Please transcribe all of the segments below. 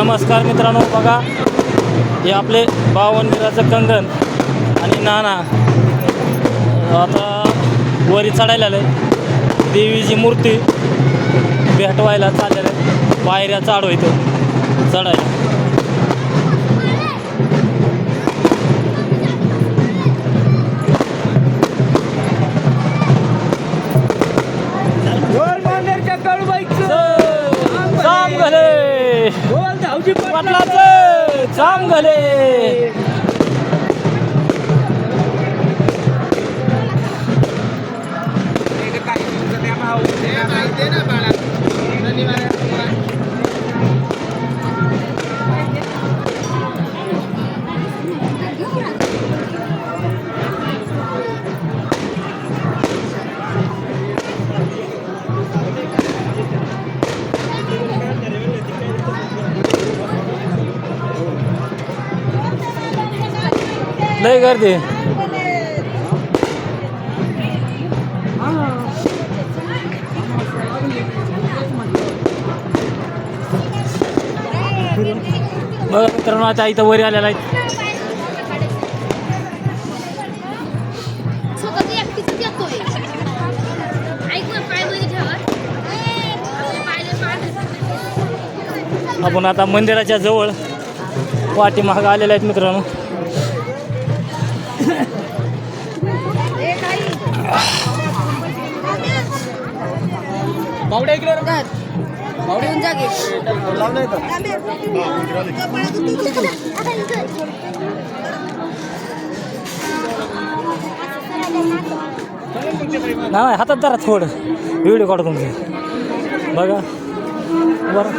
नमस्कार मित्रांनो, बघा हे आपले बावनगिराचं कंगन आणि नाना आता वरी चढायला आलं आहे. देवीची मूर्ती भेटवायला चाललेलं आहे. पायऱ्या चढवायचं चढायला. पाटलाचं जाम घाले. लय गर्दी. बघा मित्रांनो, आता इथं वरी आलेला आहे. आपण आता मंदिराच्या जवळ पाठीमागं आलेले आहेत मित्रांनो. बावड्या इकडे बावड्या येऊन जागे नाही हातात जरा थोडं व्हिडिओ काढतो तुमचे. बघा बरं,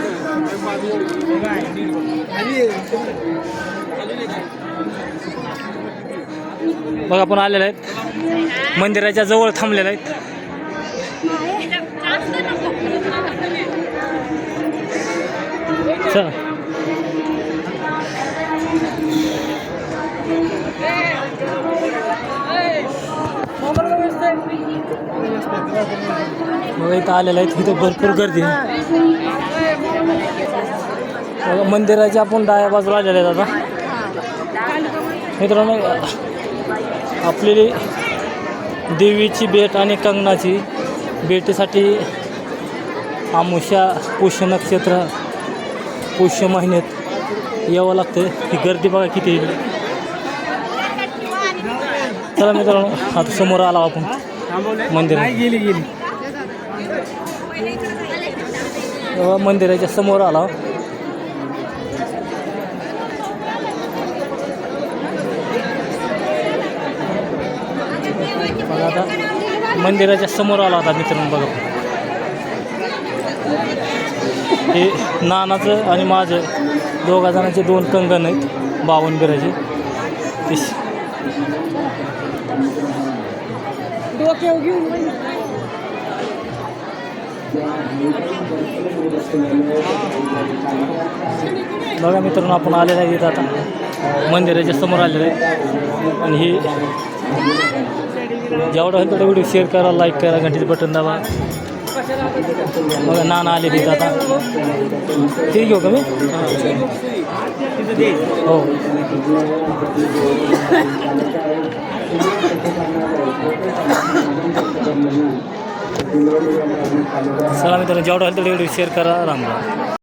बघा आपण आलेले आहेत मंदिराच्या जवळ थांबलेले आहेत. चला बघा इथं आलेलं आहे. इथं भरपूर गर्दी आहे. मंदिराच्या आपण डाव्या बाजूला आलेले आहेत. आता मित्रांनो, आपली देवीची भेट आणि कंगनाची भेटीसाठी अमावस्या पुष्य नक्षत्र पुष्य महिन्यात यावं लागतं. ही गर्दी बघा किती. चला मित्रांनो, आता समोर आला आपण मंदिर. मंदिराच्या समोर आला. बघा आता मंदिराच्या समोर आला होता मित्रांनो. बघा हे नानाचं आणि माझं दोघा जणांचे 2 कंगन आहेत बावनगिराचे. बघा मित्रांनो, आपण आलेलं आहे इथं आता मंदिराच्या समोर आलेलं आहे. आणि हे जेवढं होईल तेवढं व्हिडिओ शेअर करा, लाईक करा, घंटीचं बटन दाबा. बघा नाना आले तिथं. आता ते घेऊ का मी? हो. चला मित्रांनो, जेवढं होईल तेवढं व्हिडिओ शेअर करा. राम राम.